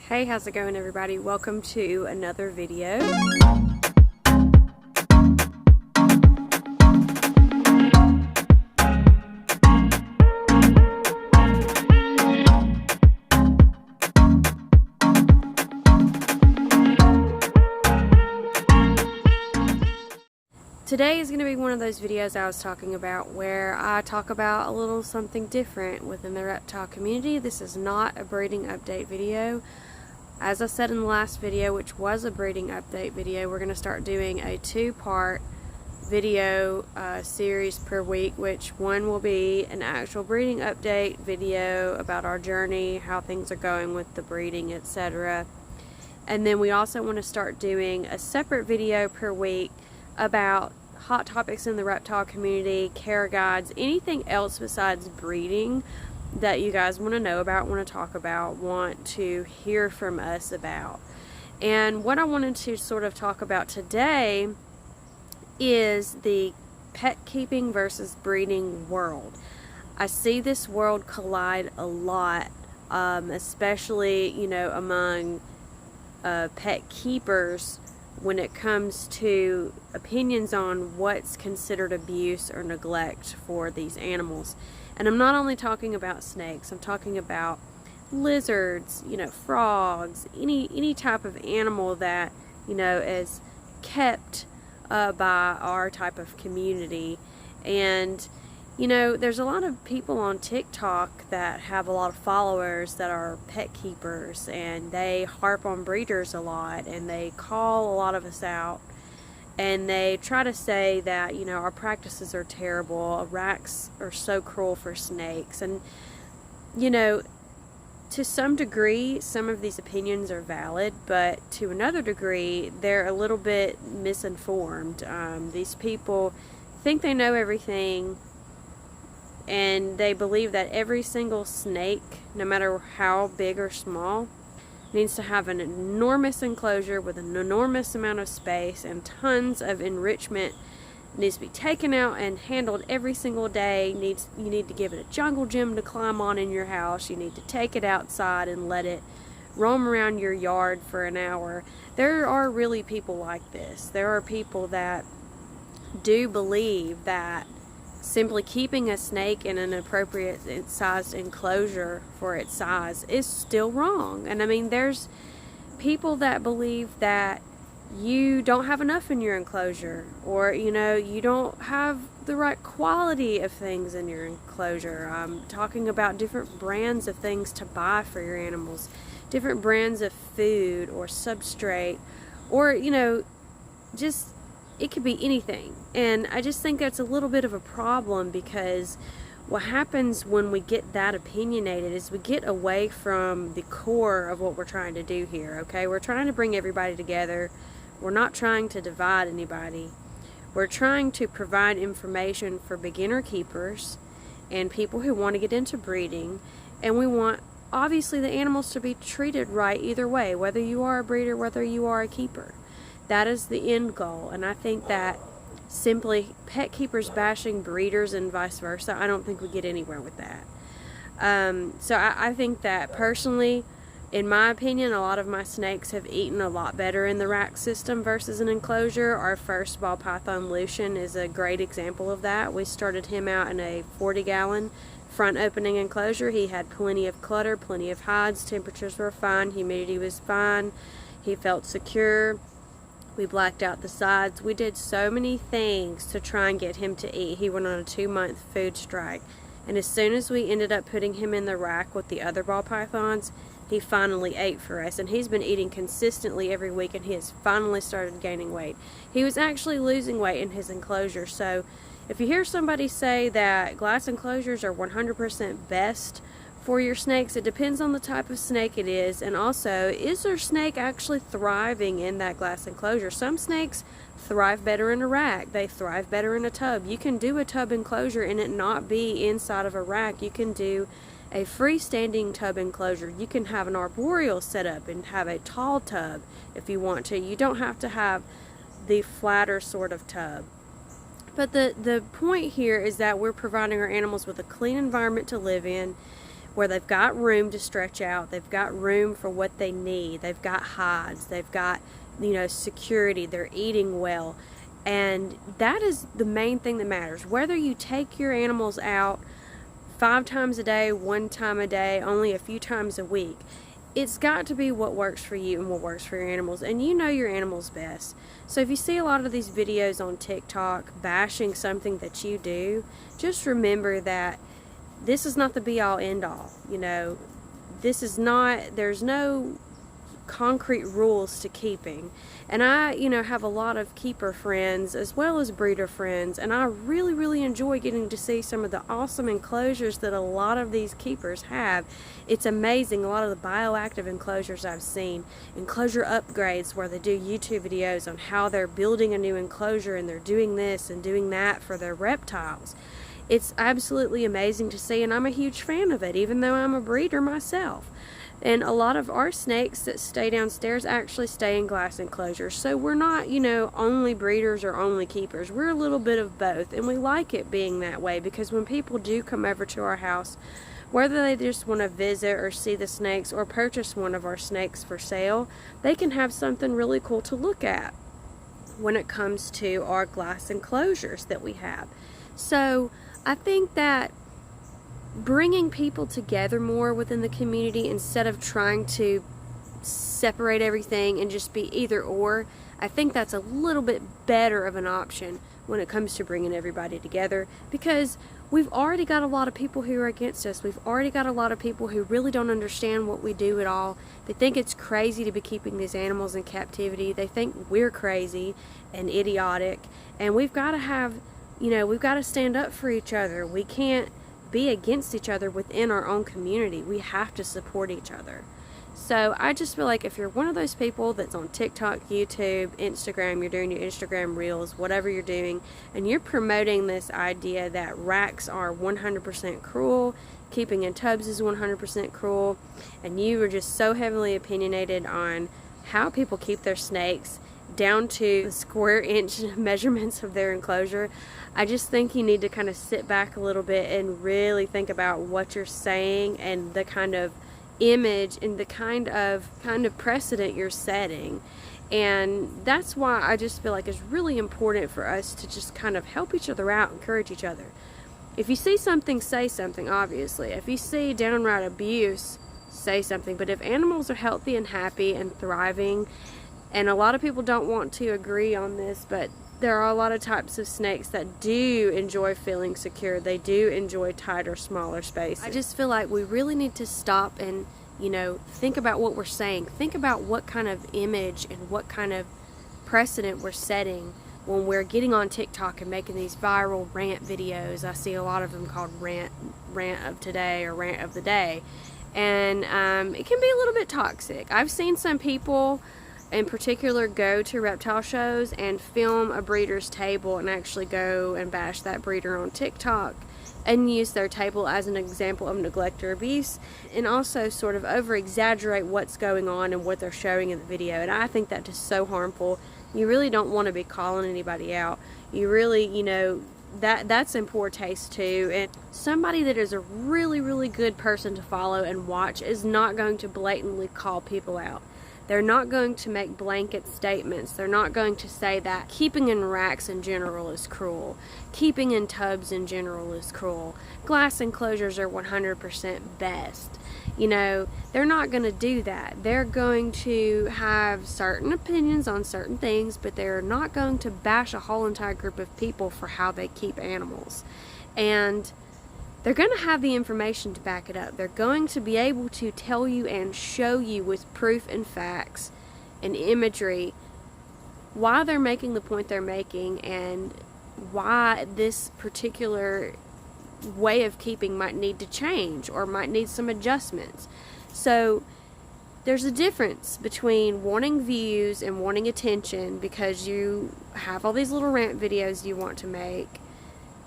Hey, how's it going, everybody? Welcome to another video. Today is going to be one of those videos I was talking about where I talk about a little something different within the reptile community. This is not a breeding update video. As I said in the last video, which was a breeding update video, we're going to start doing a two-part video series per week, which one will be an actual breeding update video about our journey, how things are going with the breeding, etc. And then we also want to start doing a separate video per week about hot topics in the reptile community, care guides, anything else besides breeding that you guys want to know about, want to talk about, want to hear from us about. And what I wanted to sort of talk about today is the pet keeping versus breeding world. I see this world collide a lot, especially, among pet keepers when it comes to opinions on what's considered abuse or neglect for these animals. And I'm not only talking about snakes, I'm talking about lizards, frogs, any type of animal that, is kept by our type of community. And there's a lot of people on TikTok that have a lot of followers that are pet keepers, and they harp on breeders a lot, and they call a lot of us out, and they try to say that, our practices are terrible, racks are so cruel for snakes. And, to some degree, some of these opinions are valid, but to another degree, they're a little bit misinformed. These people think they know everything, and they believe that every single snake, no matter how big or small, needs to have an enormous enclosure with an enormous amount of space and tons of enrichment. It needs to be taken out and handled every single day. You need to give it a jungle gym to climb on in your house. You need to take it outside and let it roam around your yard for an hour. There are really people like this. There are people that do believe that simply keeping a snake in an appropriate sized enclosure for its size is still wrong. And I mean, there's people that believe that you don't have enough in your enclosure, or you don't have the right quality of things in your enclosure. I'm talking about different brands of things to buy for your animals, different brands of food or substrate, or just it could be anything. And I just think that's a little bit of a problem, because what happens when we get that opinionated is we get away from the core of what we're trying to do here, okay? We're trying to bring everybody together. We're not trying to divide anybody. We're trying to provide information for beginner keepers and people who want to get into breeding. And we want, obviously, the animals to be treated right either way, whether you are a breeder, whether you are a keeper. That is the end goal. And I think that simply pet keepers bashing breeders and vice versa, I don't think we get anywhere with that. So I think that personally, in my opinion, a lot of my snakes have eaten a lot better in the rack system versus an enclosure. Our first ball python, Lucian, is a great example of that. We started him out in a 40-gallon front opening enclosure. He had plenty of clutter, plenty of hides, temperatures were fine, humidity was fine, he felt secure. We blacked out the sides. We did so many things to try and get him to eat. He went on a 2-month food strike. And as soon as we ended up putting him in the rack with the other ball pythons, he finally ate for us. And he's been eating consistently every week, and he has finally started gaining weight. He was actually losing weight in his enclosure. So if you hear somebody say that glass enclosures are 100% best for your snakes, it depends on the type of snake it is, and also, is their snake actually thriving in that glass enclosure? Some snakes thrive better in a rack. They thrive better in a tub. You can do a tub enclosure and it not be inside of a rack. You can do a freestanding tub enclosure. You can have an arboreal set up and have a tall tub if you want to. You don't have to have the flatter sort of tub. But the point here is that we're providing our animals with a clean environment to live in. where they've got room to stretch out, they've got room for what they need, they've got hides, they've got, security, they're eating well. And that is the main thing that matters. Whether you take your animals out 5 times a day, 1 time a day, only a few times a week, it's got to be what works for you and what works for your animals, and you know your animals best. So if you see a lot of these videos on TikTok bashing something that you do, just remember that this is not the be-all end-all. This is not, there's no concrete rules to keeping. And I, have a lot of keeper friends as well as breeder friends, and I really, really enjoy getting to see some of the awesome enclosures that a lot of these keepers have. It's amazing, a lot of the bioactive enclosures I've seen, enclosure upgrades where they do YouTube videos on how they're building a new enclosure and they're doing this and doing that for their reptiles. It's absolutely amazing to see, and I'm a huge fan of it, even though I'm a breeder myself. And a lot of our snakes that stay downstairs actually stay in glass enclosures. So we're not, only breeders or only keepers. We're a little bit of both. And we like it being that way, because when people do come over to our house, whether they just want to visit or see the snakes or purchase one of our snakes for sale, they can have something really cool to look at when it comes to our glass enclosures that we have. So I think that bringing people together more within the community instead of trying to separate everything and just be either or, I think that's a little bit better of an option when it comes to bringing everybody together, because we've already got a lot of people who are against us. We've already got a lot of people who really don't understand what we do at all. They think it's crazy to be keeping these animals in captivity. They think we're crazy and idiotic, and we've got to have, we've got to stand up for each other. We can't be against each other within our own community. We have to support each other. So I just feel like if you're one of those people that's on TikTok, YouTube, Instagram, you're doing your Instagram reels, whatever you're doing, and you're promoting this idea that racks are 100% cruel, keeping in tubs is 100% cruel, and you are just so heavily opinionated on how people keep their snakes down to the square inch measurements of their enclosure, I just think you need to kind of sit back a little bit and really think about what you're saying and the kind of image and the kind of precedent you're setting. And that's why I just feel like it's really important for us to just kind of help each other out, encourage each other. If you see something, say something, obviously. If you see downright abuse, say something. But if animals are healthy and happy and thriving, and a lot of people don't want to agree on this, but there are a lot of types of snakes that do enjoy feeling secure. They do enjoy tighter, smaller spaces. I just feel like we really need to stop and, think about what we're saying. Think about what kind of image and what kind of precedent we're setting when we're getting on TikTok and making these viral rant videos. I see a lot of them called rant of today or rant of the day. And it can be a little bit toxic. I've seen some people in particular go to reptile shows and film a breeder's table and actually go and bash that breeder on TikTok and use their table as an example of neglect or abuse, and also sort of over exaggerate what's going on and what they're showing in the video. And I think that's just so harmful. You really don't want to be calling anybody out. You really, that's in poor taste too. And somebody that is a really, really good person to follow and watch is not going to blatantly call people out. They're not going to make blanket statements. They're not going to say that keeping in racks in general is cruel. Keeping in tubs in general is cruel. Glass enclosures are 100% best. They're not going to do that. They're going to have certain opinions on certain things, but they're not going to bash a whole entire group of people for how they keep animals. And they're going to have the information to back it up. They're going to be able to tell you and show you with proof and facts and imagery why they're making the point they're making and why this particular way of keeping might need to change or might need some adjustments. So there's a difference between wanting views and wanting attention because you have all these little rant videos you want to make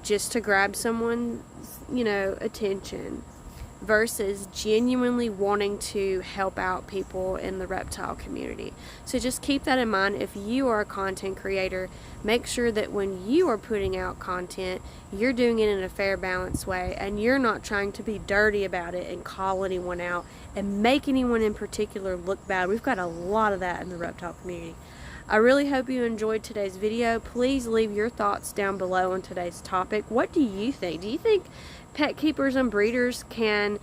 just to grab someone's, attention, versus genuinely wanting to help out people in the reptile community. So just keep that in mind. If you are a content creator, make sure that when you are putting out content, you're doing it in a fair, balanced way, and you're not trying to be dirty about it and call anyone out and make anyone in particular look bad. We've got a lot of that in the reptile community. I really hope you enjoyed today's video. Please leave your thoughts down below on today's topic. What do you think? Do you think pet keepers and breeders can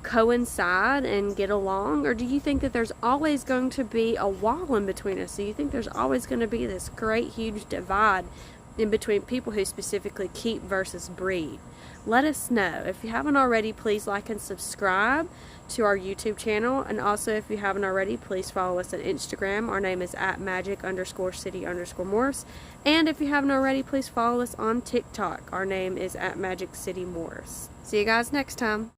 coincide and get along, or do you think that there's always going to be a wall in between us? Do you think there's always going to be this great huge divide in between people who specifically keep versus breed? Let us know. If you haven't already, please like and subscribe to our YouTube channel, and also if you haven't already, please follow us on Instagram. Our name is @magic_city_morphs, and if you haven't already, please follow us on TikTok. Our name is @magiccitymorphs. See you guys next time.